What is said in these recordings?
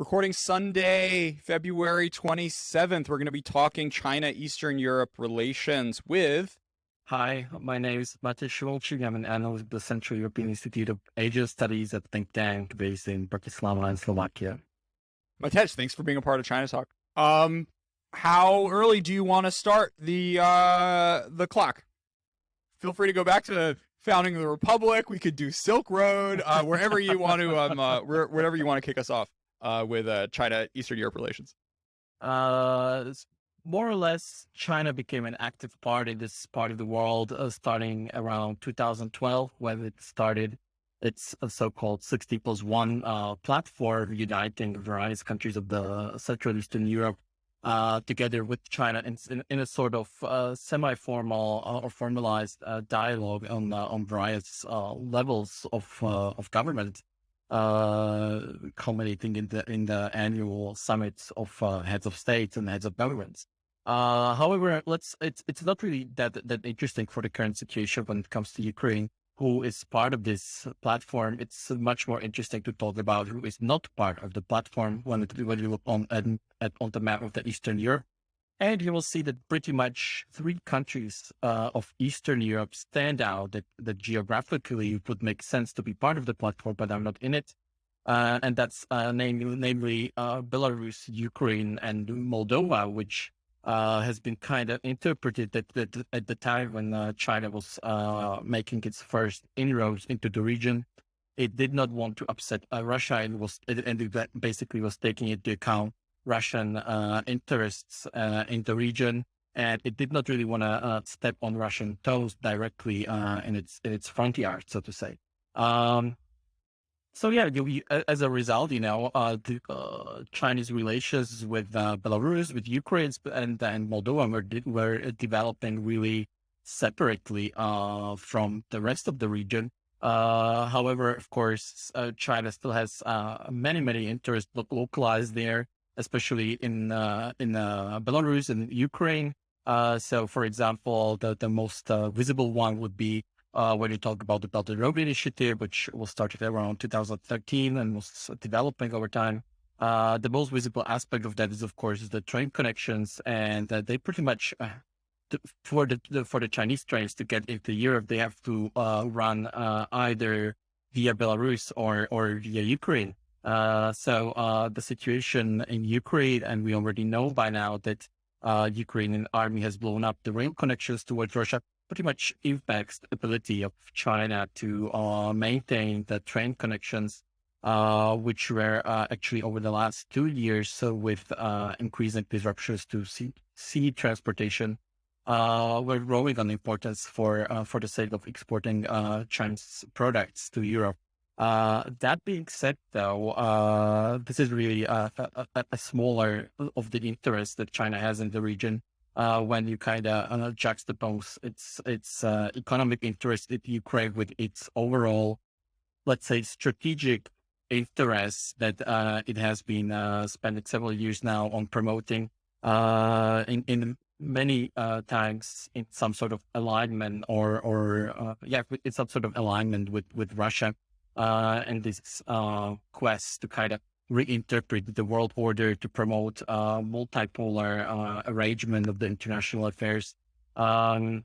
Recording Sunday, February 27th. We're going to be talking China-Eastern Europe relations with... Hi, my name is Matej Šimalčík. I'm an analyst at the Central European Institute of Asia Studies, a think tank based in Bratislava in Slovakia. Matej, thanks for being a part of China Talk. How early do you want to start the clock? Feel free to go back to the founding of the Republic. We could do Silk Road, wherever you want to, wherever you want to kick us off with China-Eastern Europe relations. More or less, China became an active part in this part of the world starting around 2012, when it started its so-called 60+1 platform, uniting various countries of the Central Eastern Europe together with China in a sort of semi-formal or formalized dialogue on various levels of government, culminating in the annual summits of heads of states and heads of governments. However, it's not really that interesting for the current situation when it comes to Ukraine, who is part of this platform. It's much more interesting to talk about who is not part of the platform when you look on the map of the Eastern Europe. And you will see that pretty much three countries of Eastern Europe stand out that geographically would make sense to be part of the platform, but are not in it. And that's namely Belarus, Ukraine, and Moldova, which has been kind of interpreted that at the time when China was making its first inroads into the region, it did not want to upset Russia and it basically was taking into account Russian interests in the region, and it did not really want to step on Russian toes directly in its front yard, so to say. So yeah, as a result, the Chinese relations with Belarus, with Ukraine, and Moldova were developing really separately from the rest of the region. However, of course, China still has many interests localized there, especially in Belarus and Ukraine. So, for example, the most visible one would be when you talk about the Belt and Road Initiative, which was started around 2013 and was developing over time. The most visible aspect of that is, of course, the train connections, and they pretty much for the Chinese trains to get into Europe, they have to run either via Belarus or via Ukraine. So the situation in Ukraine, and we already know by now that Ukrainian army has blown up the rail connections towards Russia, pretty much impacts the ability of China to maintain the train connections, which were actually over the last 2 years, with increasing disruptions to sea transportation, were growing on importance for the sake of exporting Chinese products to Europe. That being said, though, this is really a smaller of the interest that China has in the region. When you kind of juxtapose its economic interest in Ukraine with its overall, let's say, strategic interest that it has been spending several years now on promoting in many times in some sort of alignment in some sort of alignment with Russia, and this quest to kind of reinterpret the world order to promote multipolar arrangement of the international affairs. The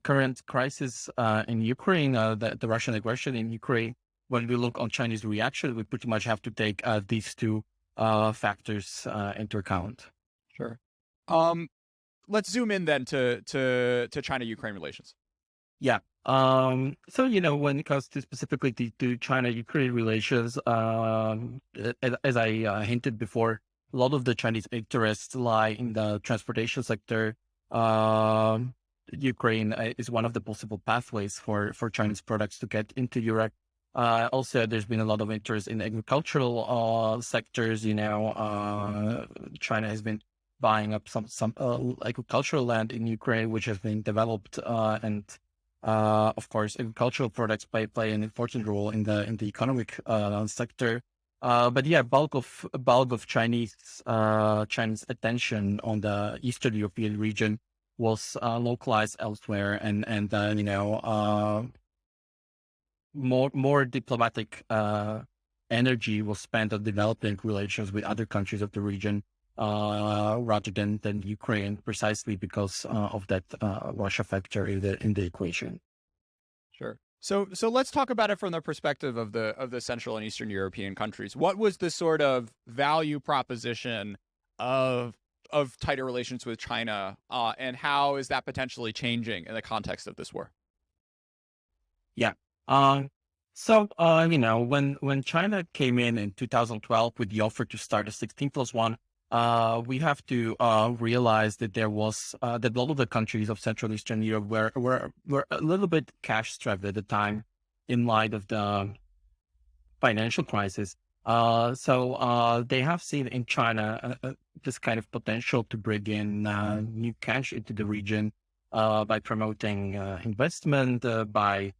current crisis in Ukraine, the Russian aggression in Ukraine, when we look on Chinese reaction, we pretty much have to take these two factors into account. Sure. Let's zoom in then to China-Ukraine relations. Yeah. When it comes to specifically to China-Ukraine relations, as I hinted before, a lot of the Chinese interests lie in the transportation sector. Ukraine is one of the possible pathways for Chinese products to get into Europe. Also, there's been a lot of interest in agricultural sectors. China has been buying up some agricultural land in Ukraine, which has been developed and of course, agricultural products play an important role in the economic sector. But yeah, bulk of Chinese attention on the Eastern European region was localized elsewhere, and more diplomatic energy was spent on developing relations with other countries of the region rather than Ukraine, precisely because of that Russia factor in the equation. Sure. So let's talk about it from the perspective of the Central and Eastern European countries. What was the sort of value proposition of tighter relations with China, and how is that potentially changing in the context of this war? Yeah. When China came in 2012 with the offer to start a 16+1, we have to realize that there was that a lot of the countries of Central and Eastern Europe were a little bit cash strapped at the time in light of the financial crisis. They have seen in China this kind of potential to bring in new cash into the region by promoting investment, by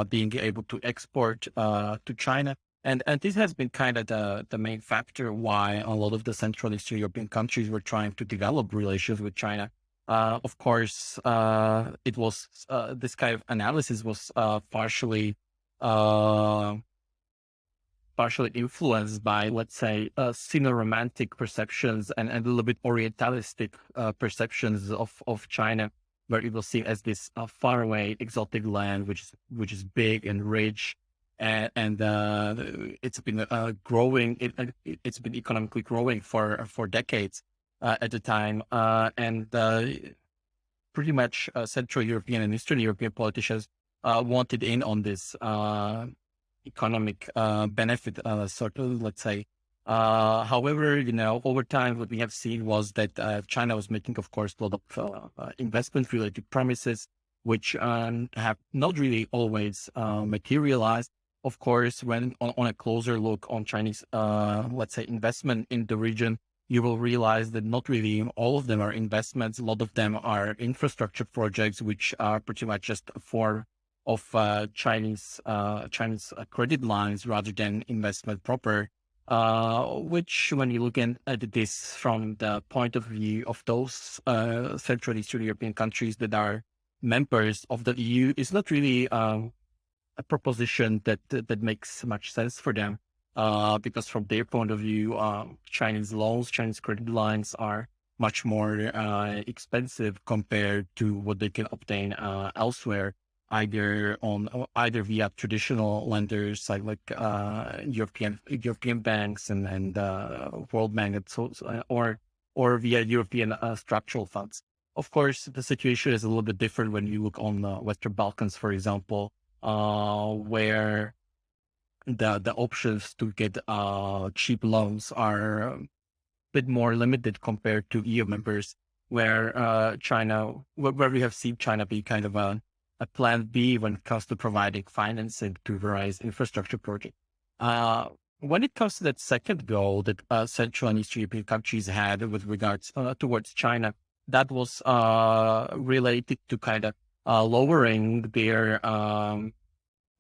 being able to export to China. And this has been kind of the main factor why a lot of the Central and Eastern European countries were trying to develop relations with China. Of course, it was this kind of analysis was partially influenced by, let's say, sino-romantic perceptions and a little bit orientalistic perceptions of China, where it was seen as this faraway, exotic land, which is big and rich, and it's been growing. It's been economically growing for decades at the time, and pretty much Central European and Eastern European politicians wanted in on this economic benefit, sort of, let's say. However, over time, what we have seen was that China was making, of course, a lot of investment-related promises, which have not really always materialized. Of course, when on a closer look on Chinese, let's say, investment in the region, you will realize that not really all of them are investments. A lot of them are infrastructure projects, which are pretty much just a form of Chinese credit lines rather than investment proper. Which, when you look at this from the point of view of those Central and Eastern European countries that are members of the EU, is not really a proposition that makes much sense for them, because from their point of view, Chinese loans, Chinese credit lines are much more expensive compared to what they can obtain elsewhere, either via traditional lenders like European banks and World Bank, and or via European structural funds. Of course, the situation is a little bit different when you look on the Western Balkans, for example, where the options to get cheap loans are a bit more limited compared to EU members, where where we have seen China be kind of a plan B when it comes to providing financing to various infrastructure projects. When it comes to that second goal that Central and Eastern European countries had with regards towards China, that was related to kind of lowering their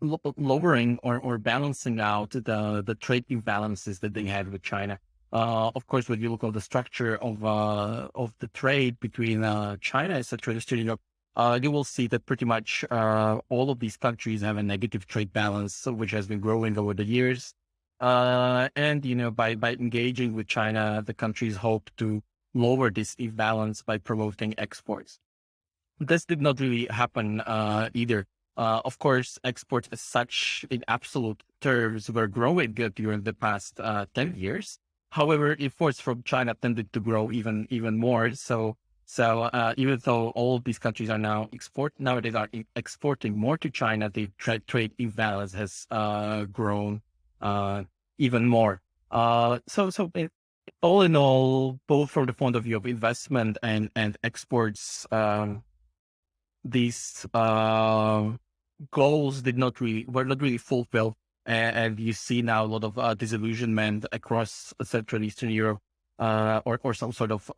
lowering or balancing out the trade imbalances that they had with China. Of course, when you look at the structure of the trade between China and Central and Eastern Europe, you will see that pretty much all of these countries have a negative trade balance, which has been growing over the years. And by engaging with China, the countries hope to lower this imbalance by promoting exports. This did not really happen either. Of course, exports as such in absolute terms were growing during the past 10 years. However, imports from China tended to grow even more. So even though all of these countries are nowadays are exporting more to China, the trade imbalance has grown even more. All in all, both from the point of view of investment and exports, these goals were not really fulfilled, and you see now a lot of disillusionment across Central and Eastern Europe, or some sort of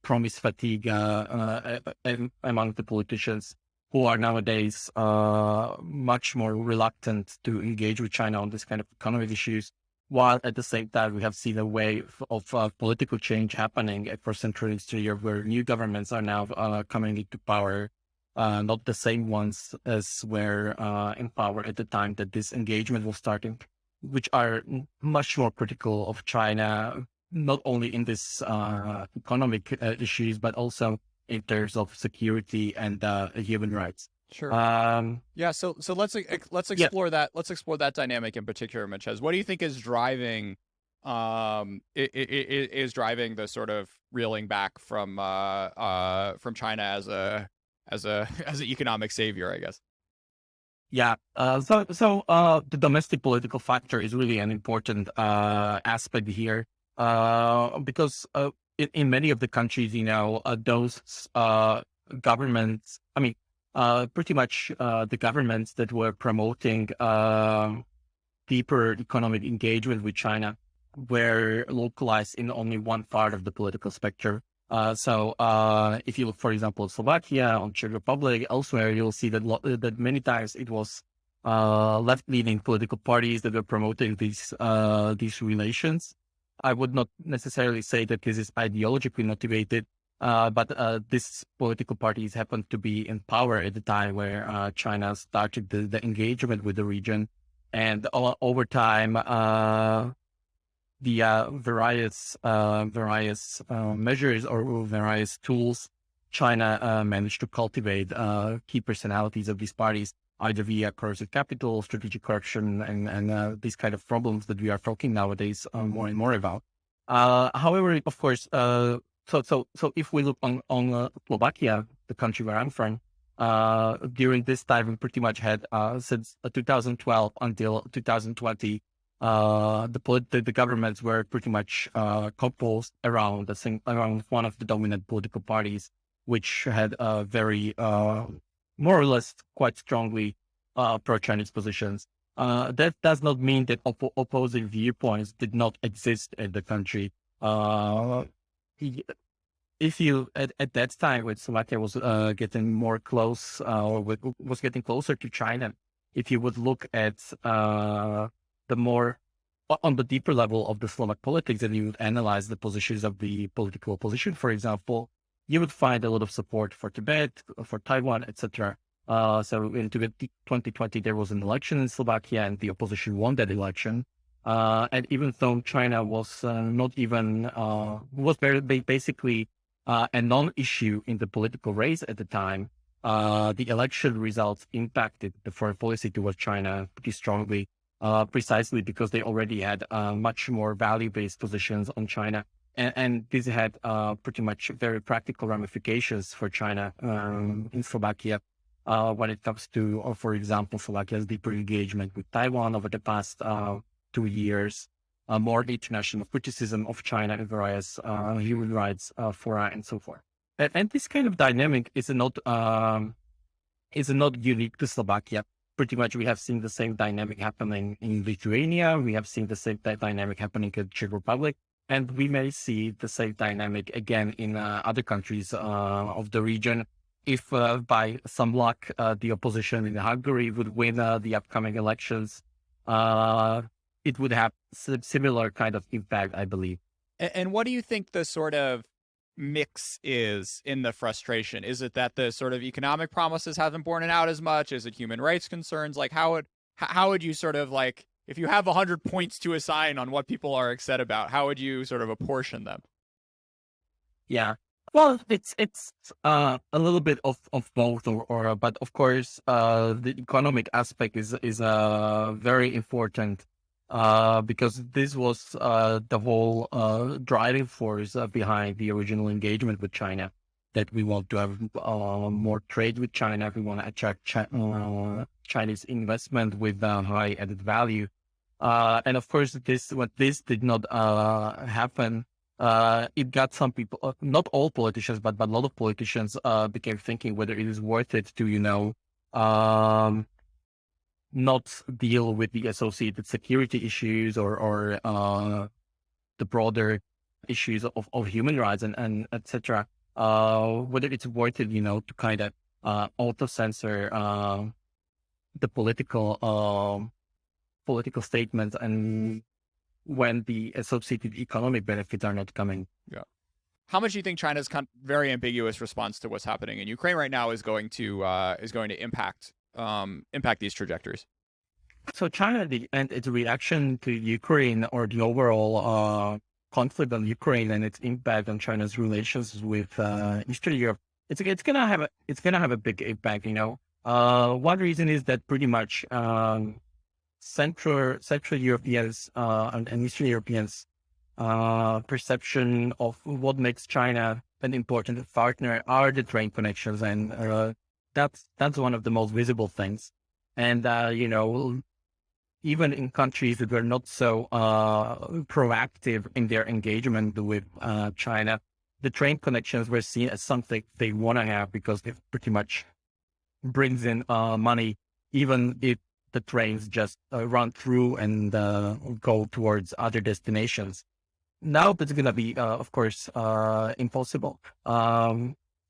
promise fatigue among the politicians, who are nowadays much more reluctant to engage with China on this kind of economic issues. While at the same time, we have seen a wave of political change happening across Central and Eastern Europe, where new governments are now coming into power, not the same ones as were in power at the time that this engagement was starting. which are much more critical of China, not only in this economic issues, but also in terms of security and human rights. Sure. Um, Yeah. So let's yeah, explore that. Let's explore that dynamic in particular, Matej. What do you think is driving is driving the sort of reeling back from China as an economic savior, I guess. yeah. The domestic political factor is really an important aspect here, because in many of the countries, those governments, I mean, pretty much the governments that were promoting deeper economic engagement with China were localized in only one part of the political spectrum. If you look, for example, Slovakia, on Czech Republic, elsewhere, you'll see that many times it was left-leaning political parties that were promoting these relations. I would not necessarily say that this is ideologically motivated, but these political parties happened to be in power at the time where China started the engagement with the region, and over time, the various measures or various tools, China managed to cultivate key personalities of these parties, either via corrosive capital, strategic corruption, and these kind of problems that we are talking nowadays more and more about. However, of course, so if we look on Slovakia, the country where I'm from, during this time, we pretty much had since 2012 until 2020. The governments were pretty much composed around around one of the dominant political parties, which had very more or less quite strongly pro-Chinese positions. That does not mean that opposing viewpoints did not exist in the country. If you at that time when Slovakia was getting more close was getting closer to China, if you would look at the more on the deeper level of the Slovak politics, and you would analyze the positions of the political opposition, for example, you would find a lot of support for Tibet, for Taiwan, etc. So in 2020, there was an election in Slovakia, and the opposition won that election. And even though China was not even was basically a non-issue in the political race at the time, the election results impacted the foreign policy towards China pretty strongly. Precisely because they already had much more value-based positions on China. And this had pretty much very practical ramifications for China in Slovakia when it comes to, for example, Slovakia's deeper engagement with Taiwan over the past 2 years, more international criticism of China in various human rights fora and so forth. And this kind of dynamic is not unique to Slovakia. Pretty much we have seen the same dynamic happening in Lithuania. We have seen the same dynamic happening in Czech Republic. And we may see the same dynamic again in other countries of the region. If by some luck, the opposition in Hungary would win the upcoming elections, it would have similar kind of impact, I believe. And what do you think the sort of mix is in the frustration? Is it that the sort of economic promises haven't borne it out as much? Is it human rights concerns? Like how would you sort of like, if you have 100 points to assign on what people are upset about, how would you sort of apportion them? Yeah. Well, it's a little bit of both, but of course, the economic aspect is very important. Because this was the whole driving force behind the original engagement with China, that we want to have more trade with China. We want to attract Chinese investment with high added value. And of course, when this did not happen, it got some people, not all politicians, but a lot of politicians became thinking whether it is worth it to, not deal with the associated security issues or the broader issues of human rights and etc. Whether it's worth it, to kind of auto-censor the political statements, and when the associated economic benefits are not coming. Yeah. How much do you think China's very ambiguous response to what's happening in Ukraine right now is going to impact these trajectories? So China and its reaction to Ukraine or the overall conflict on Ukraine and its impact on China's relations with Eastern Europe, it's gonna have a big impact. One reason is that pretty much Central Europeans and Eastern Europeans perception of what makes China an important partner are the trade connections, and that's one of the most visible things. And even in countries that were not so proactive in their engagement with China, the train connections were seen as something they want to have because it pretty much brings in money, even if the trains just run through and go towards other destinations. Now that's going to be, of course, impossible.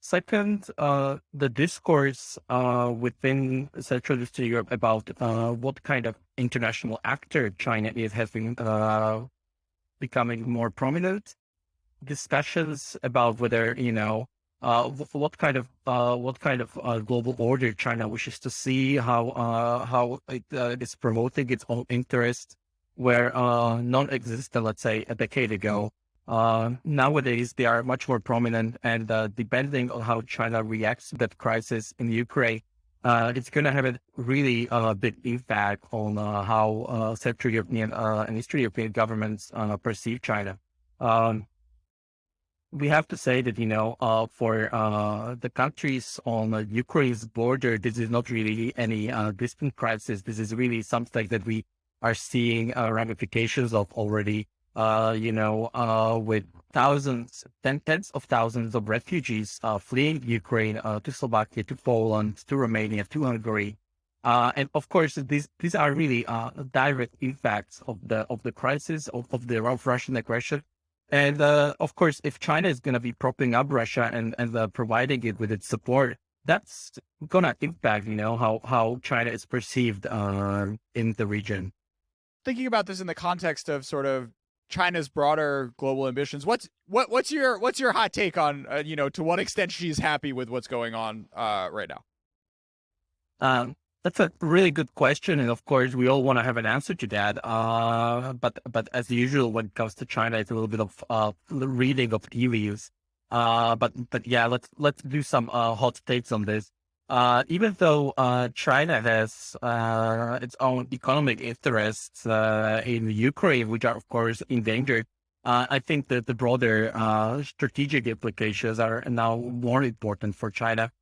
Second, the discourse within Central Eastern Europe about what kind of international actor China is has been becoming more prominent. Discussions about whether what kind of global order China wishes to see, how it is promoting its own interests, were non-existent, let's say, a decade ago. Nowadays, they are much more prominent, and depending on how China reacts to that crisis in Ukraine, it's going to have a really big impact on how Central European and Eastern European governments perceive China. We have to say that, for the countries on Ukraine's border, this is not really any distant crisis. This is really something that we are seeing ramifications of already, with tens of thousands of refugees fleeing Ukraine to Slovakia, to Poland, to Romania, to Hungary. And of course, these are really direct impacts of the crisis of the Russian aggression. And of course, if China is going to be propping up Russia and providing it with its support, that's going to impact, how China is perceived in the region. Thinking about this in the context of sort of China's broader global ambitions, what's your hot take on to what extent she's happy with what's going on right now? That's a really good question, and of course, we all want to have an answer to that. But as usual, when it comes to China, it's a little bit of reading of tea leaves. But yeah, let's do some hot takes on this. Even though China has its own economic interests in Ukraine, which are of course endangered, I think that the broader strategic implications are now more important for China.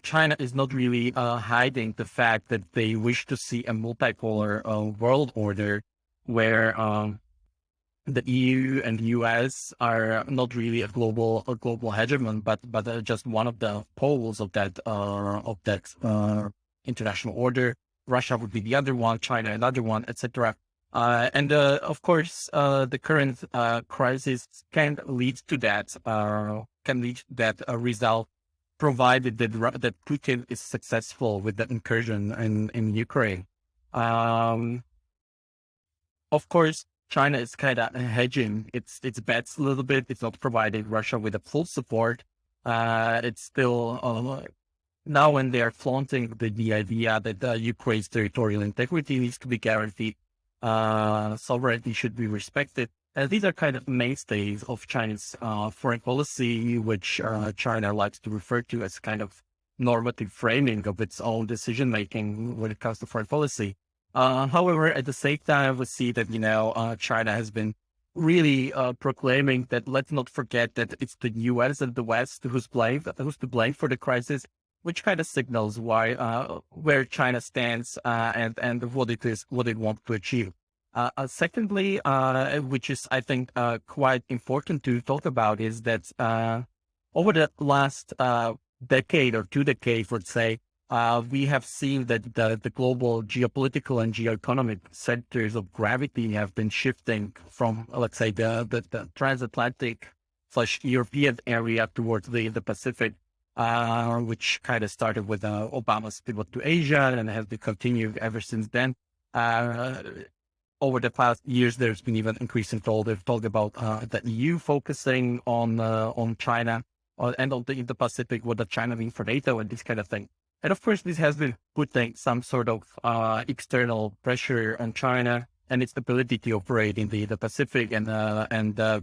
China is not really hiding the fact that they wish to see a multipolar world order where the EU and the US are not really a global hegemon, but just one of the poles of that international order. Russia would be the other one, China another one, etc. And of course, the current crisis can lead to that result, provided that Putin is successful with the incursion in Ukraine. Of course, China is kind of hedging its bets a little bit. It's not providing Russia with a full support. It's still now when they are flaunting the idea that Ukraine's territorial integrity needs to be guaranteed, sovereignty should be respected. These are kind of mainstays of China's foreign policy, which China likes to refer to as kind of normative framing of its own decision-making when it comes to foreign policy. However, at the same time, we see that, China has been really proclaiming that let's not forget that it's the US and the West who's to blame for the crisis, which kind of signals where China stands and what it wants to achieve. Secondly, which is, I think, quite important to talk about, is that over the last decade or 2 decades, let's say, we have seen that the global geopolitical and geoeconomic centers of gravity have been shifting from, let's say, the transatlantic / European area towards the Pacific, which kind of started with Obama's pivot to Asia and has been continued ever since then. Over the past years, there's been even increasing talk about the EU focusing on China and on the Pacific, what does China mean for NATO and this kind of thing. And of course, this has been putting some sort of external pressure on China and its ability to operate in the Pacific and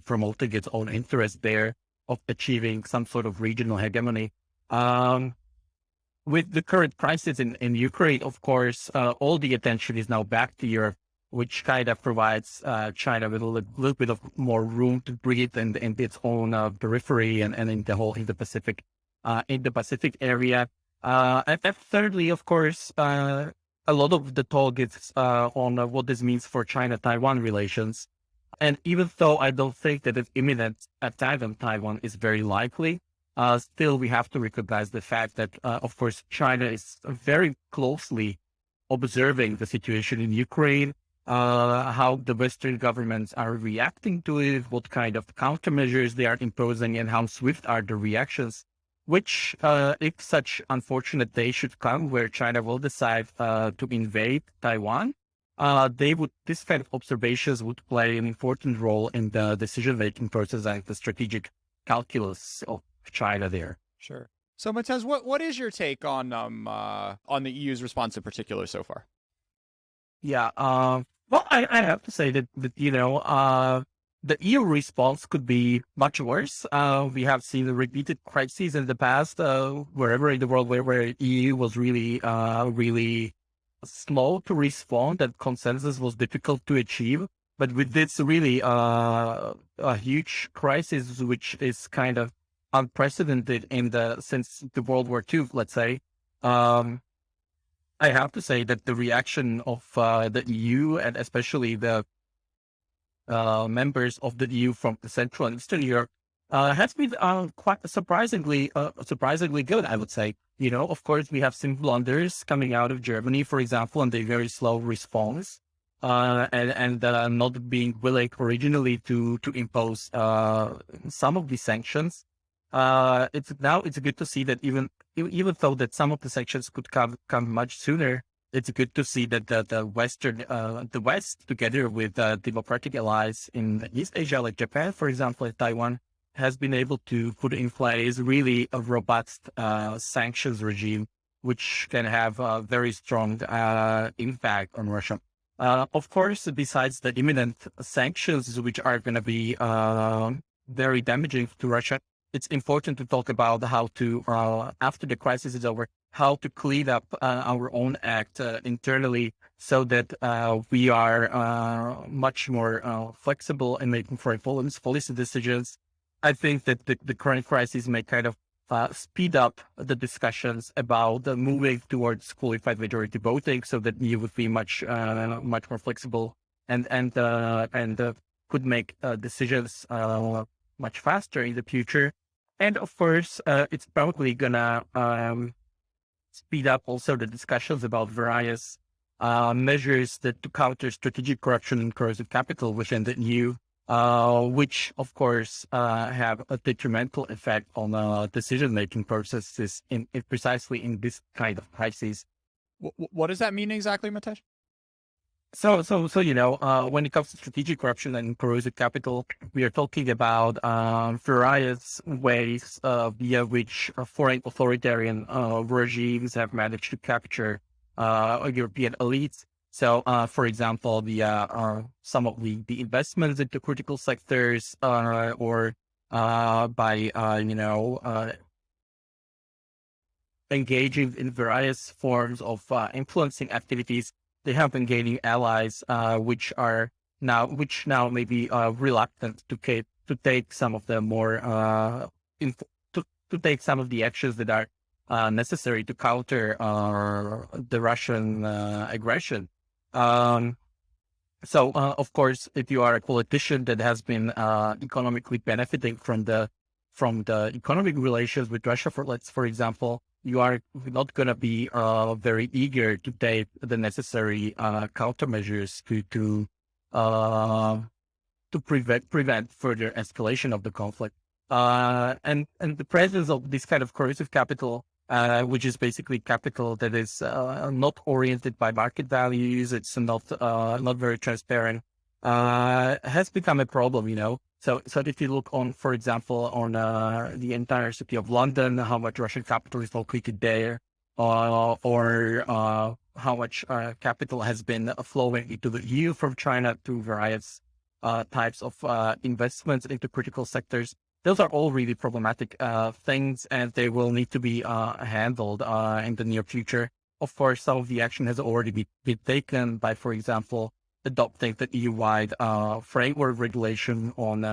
promoting its own interest there of achieving some sort of regional hegemony. With the current crisis in Ukraine, of course, all the attention is now back to Europe, which kind of provides China with a little bit of more room to breathe in its own periphery and in the Pacific area. And thirdly, of course, a lot of the talk is on what this means for China-Taiwan relations. And even though I don't think that an imminent attack on Taiwan is very likely, still we have to recognize the fact that, of course, China is very closely observing the situation in Ukraine, how the Western governments are reacting to it, what kind of countermeasures they are imposing, and how swift are the reactions. Which, if such unfortunate day should come where China will decide to invade Taiwan, this kind of observations would play an important role in the decision-making process and the strategic calculus of China there. Sure. So, Matej, what is your take on the EU's response in particular so far? Yeah. Well, I have to say that the EU response could be much worse. We have seen repeated crises in the past, wherever in the world where EU was really slow to respond, and consensus was difficult to achieve. But with this really a huge crisis, which is kind of unprecedented since the World War II, let's say, I have to say that the reaction of the EU and especially the members of the EU from the Central and Eastern Europe has been quite surprisingly good, I would say. Of course, we have some blunders coming out of Germany, for example, and a very slow response, and not being willing originally to impose some of the sanctions. It's good to see that even though that some of the sanctions could come much sooner, it's good to see that the West, together with democratic allies in East Asia, like Japan, for example, and Taiwan, has been able to put in place really a robust sanctions regime, which can have a very strong impact on Russia. Of course, besides the imminent sanctions, which are going to be very damaging to Russia, it's important to talk about how to, after the crisis is over, how to clean up our own act internally so that we are much more flexible in making foreign policy decisions. I think that the current crisis may kind of speed up the discussions about moving towards qualified majority voting, so that you would be much more flexible and could make decisions much faster in the future. And of course, it's probably gonna speed up also the discussions about various measures to counter strategic corruption and corrosive capital within the EU, which of course have a detrimental effect on decision-making processes precisely in this kind of crisis. What does that mean exactly, Matej? So, when it comes to strategic corruption and corrosive capital, we are talking about various ways via which foreign authoritarian regimes have managed to capture European elites. So, for example, some of the investments into critical sectors, or by engaging in various forms of influencing activities. They have been gaining allies, which now may be reluctant to take some of the more to take some of the actions that are necessary to counter the Russian aggression. So, of course, if you are a politician that has been economically benefiting from the economic relations with Russia, for example, you are not going to be very eager to take the necessary countermeasures to prevent further escalation of the conflict. And the presence of this kind of corrosive capital, which is basically capital that is not oriented by market values, it's not very transparent, has become a problem. So if you look on, for example, on the entire city of London, how much Russian capital is located there, or how much capital has been flowing into the EU from China through various types of investments into critical sectors. Those are all really problematic things, and they will need to be handled in the near future. Of course, some of the action has already been taken by, for example, adopting the EU-wide framework regulation on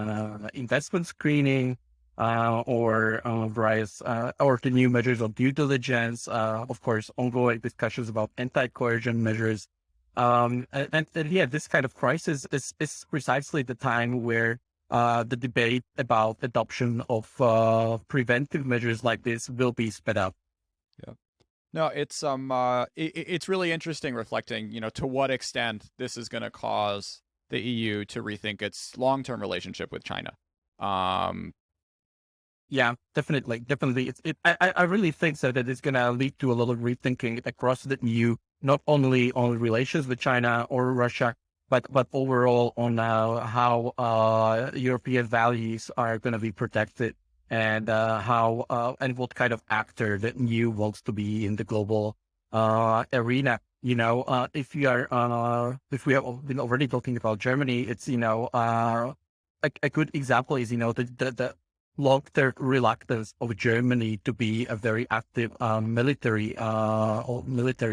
investment screening, or various or the new measures of due diligence. Of course, ongoing discussions about anti-coercion measures. And yeah, this kind of crisis is precisely the time where the debate about adoption of preventive measures like this will be sped up. Yeah. No, it's really interesting reflecting, to what extent this is going to cause the EU to rethink its long-term relationship with China. Yeah, definitely. I really think so that it's going to lead to a lot of rethinking across the EU, not only on relations with China or Russia, but overall on how European values are going to be protected, and how and what kind of actor the EU wants to be in the global arena. If we have been already talking about Germany, it's a good example is the long-term reluctance of Germany to be a very active military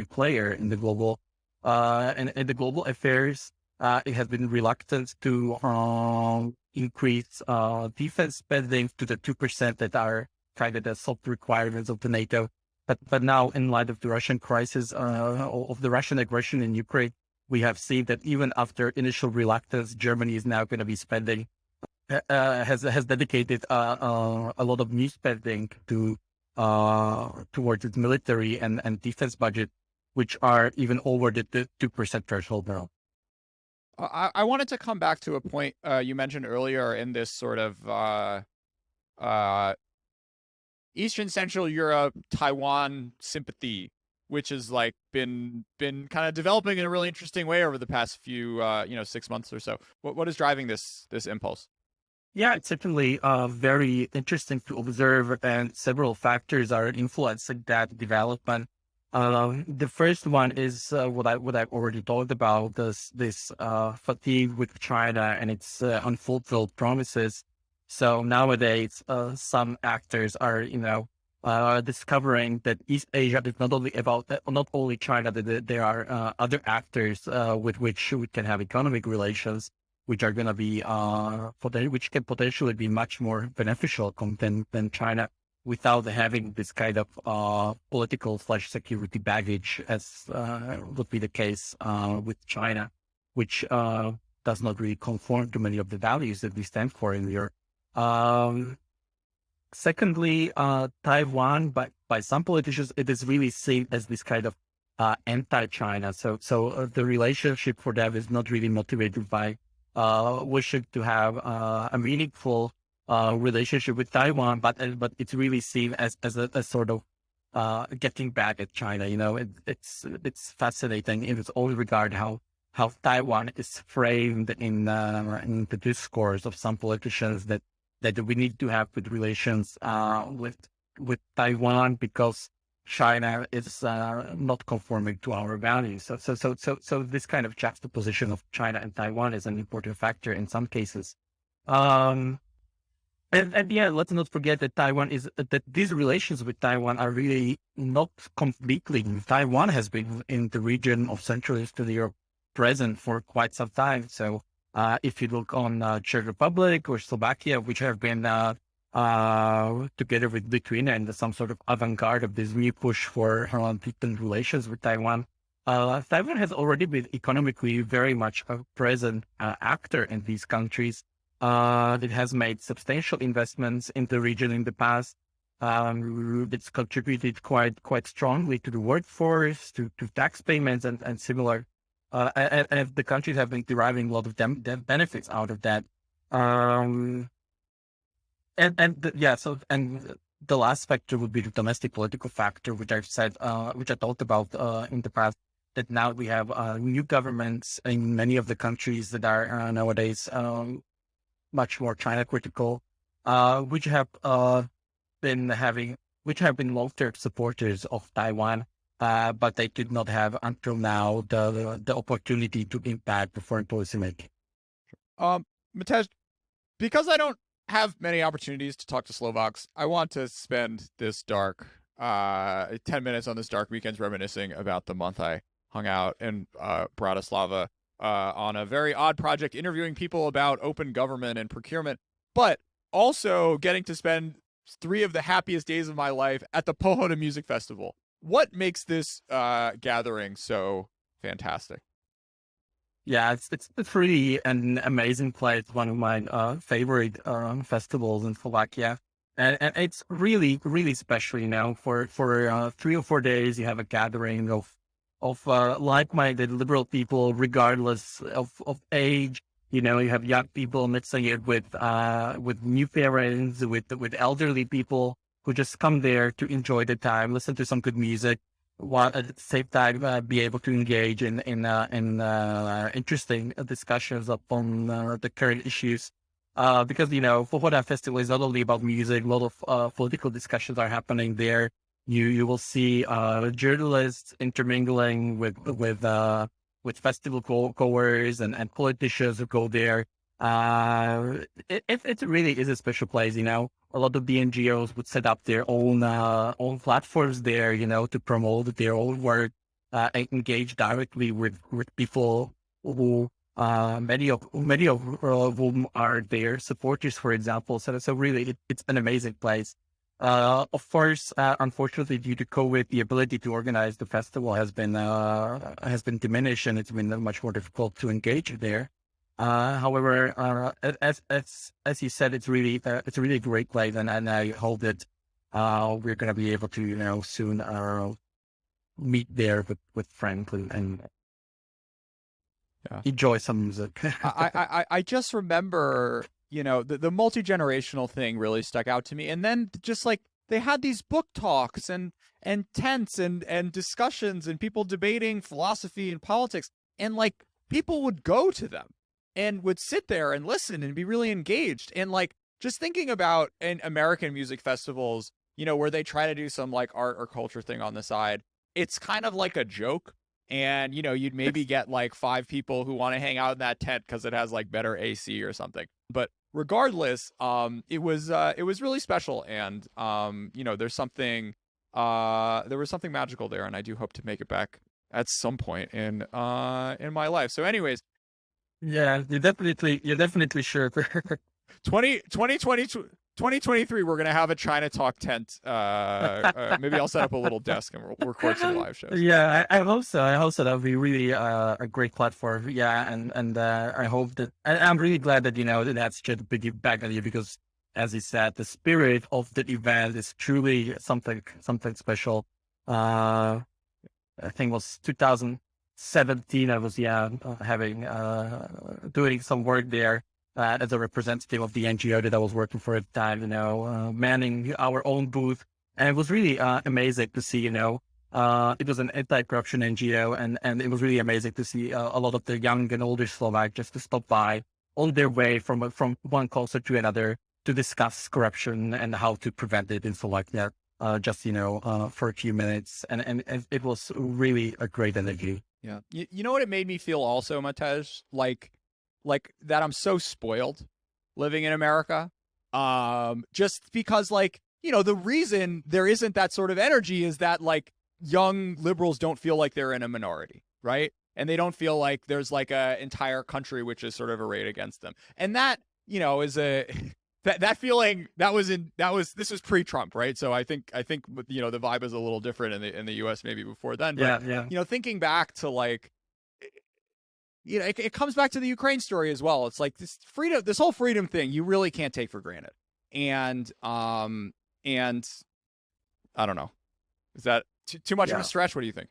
player in the global in the global affairs. It has been reluctant to increase defense spending to the 2% that are kind of the soft requirements of the NATO. But now, in light of the Russian crisis, of the Russian aggression in Ukraine, we have seen that even after initial reluctance, Germany is now going to be spending has dedicated a lot of new spending to towards its military and defense budget, which are even over the 2% threshold now. I wanted to come back to a point you mentioned earlier in this sort of Eastern Central Europe, Taiwan sympathy, which has like been kind of developing in a really interesting way over the past few 6 months or so. What is driving this impulse? Yeah, it's certainly very interesting to observe, and several factors are influencing that development. The first one is what I've already talked about, this fatigue with China and its unfulfilled promises. So nowadays, some actors are discovering that East Asia is not only China, that there are other actors with which we can have economic relations, which are going to be which can potentially be much more beneficial than China, without having this kind of political/security baggage, as would be the case with China, which does not really conform to many of the values that we stand for in Europe. Secondly, Taiwan, by some politicians, it is really seen as this kind of anti-China. So the relationship for them is not really motivated by wishing to have a meaningful relationship with Taiwan, but it's really seen as a sort of getting back at China. It's fascinating in its own regard how Taiwan is framed in the discourse of some politicians that we need to have good relations with Taiwan because China is not conforming to our values. So this kind of juxtaposition of China and Taiwan is an important factor in some cases. And yeah, let's not forget that that these relations with Taiwan are really not completely. Taiwan has been in the region of Central Eastern Europe present for quite some time. So if you look on Czech Republic or Slovakia, which have been together with Lithuania and some sort of avant-garde of this new push for deepened relations with Taiwan, Taiwan has already been economically very much a present actor in these countries. It has made substantial investments in the region in the past. It's contributed quite strongly to the workforce, to tax payments and similar. And the countries have been deriving a lot of benefits out of that. And the last factor would be the domestic political factor, which I've said, which I talked about in the past. That now we have new governments in many of the countries that are nowadays much more China critical, which have been having which have been long-term supporters of Taiwan, but they did not have until now the opportunity to impact the foreign policy making. Matej, because I don't have many opportunities to talk to Slovaks, I want to spend this 10 minutes on this dark weekends reminiscing about the month I hung out in Bratislava on a very odd project, interviewing people about open government and procurement, but also getting to spend 3 of the happiest days of my life at the Pohona Music Festival. What makes this gathering so fantastic? Yeah, it's really an amazing place. One of my favorite festivals in Slovakia, and it's really special. You know, for 3 or 4 days, you have a gathering of like-minded liberal people, regardless of age. You know, you have young people mixing it with new parents, with elderly people who just come there to enjoy the time, listen to some good music, while at the same time be able to engage in interesting discussions upon the current issues. Because, you know, Pohoda Festival is not only about music, a lot of political discussions are happening there. You will see journalists intermingling with festival goers and politicians who go there. It really is a special place, you know. A lot of the NGOs would set up their own platforms there, you know, to promote their own work, and engage directly with people who many of whom are their supporters, for example. So really, it's an amazing place. Of course, unfortunately, due to COVID, the ability to organize the festival has been diminished, and it's been much more difficult to engage there. However, as you said, it's really a great place, and I hope that we're going to be able to, you know, soon meet there with friends and enjoy some music. I just remember, you know, the multi-generational thing really stuck out to me, and then just like they had these book talks and tents and discussions and people debating philosophy and politics, and like people would go to them and would sit there and listen and be really engaged. And like just thinking about in American music festivals, you know, where they try to do some like art or culture thing on the side, it's kind of like a joke. And, you know, you'd maybe get like 5 people who want to hang out in that tent because it has like better AC or something. But regardless, it was really special. And, you know, there was something magical there. And I do hope to make it back at some point in my life. So anyways, yeah, you're definitely sure. 2023, we're going to have a China Talk tent. Maybe I'll set up a little desk and we'll record some live shows. Yeah, I hope so. I hope so. That'll be really a great platform. Yeah, and I hope that, and I'm really glad that, you know, that's just back at you, because as you said, the spirit of the event is truly something special. I think it was 2017. I was doing some work there as a representative of the NGO that I was working for at the time, you know, manning our own booth. And it was really amazing to see, you know, it was an anti-corruption NGO, and it was really amazing to see a lot of the young and older Slovak just to stop by on their way from one concert to another to discuss corruption and how to prevent it in Slovakia, just, you know, for a few minutes. And it was really a great energy. Yeah. You know what it made me feel also, Matej? Like that I'm so spoiled living in America. Just because, like, you know, the reason there isn't that sort of energy is that like young liberals don't feel like they're in a minority, right? And they don't feel like there's like a entire country which is sort of arrayed against them. And that, you know, is that feeling this was pre-Trump, right? So I think you know the vibe is a little different in the US maybe before then. But, Yeah. you know, thinking back to like, you know, it comes back to the Ukraine story as well. It's like this whole freedom thing, you really can't take for granted. And I don't know, is that too much of a stretch? What do you think?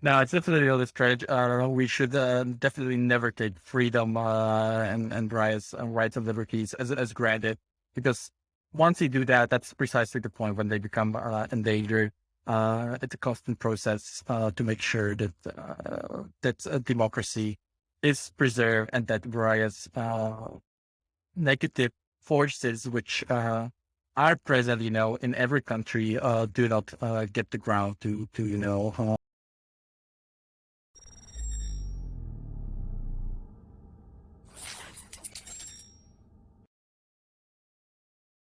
No, it's definitely a stretch. We should definitely never take freedom and rights and liberties as granted, because once you do that, that's precisely the point when they become endangered. It's a constant process to make sure that democracy is preserved, and that various negative forces which are present, in every country, do not get the ground to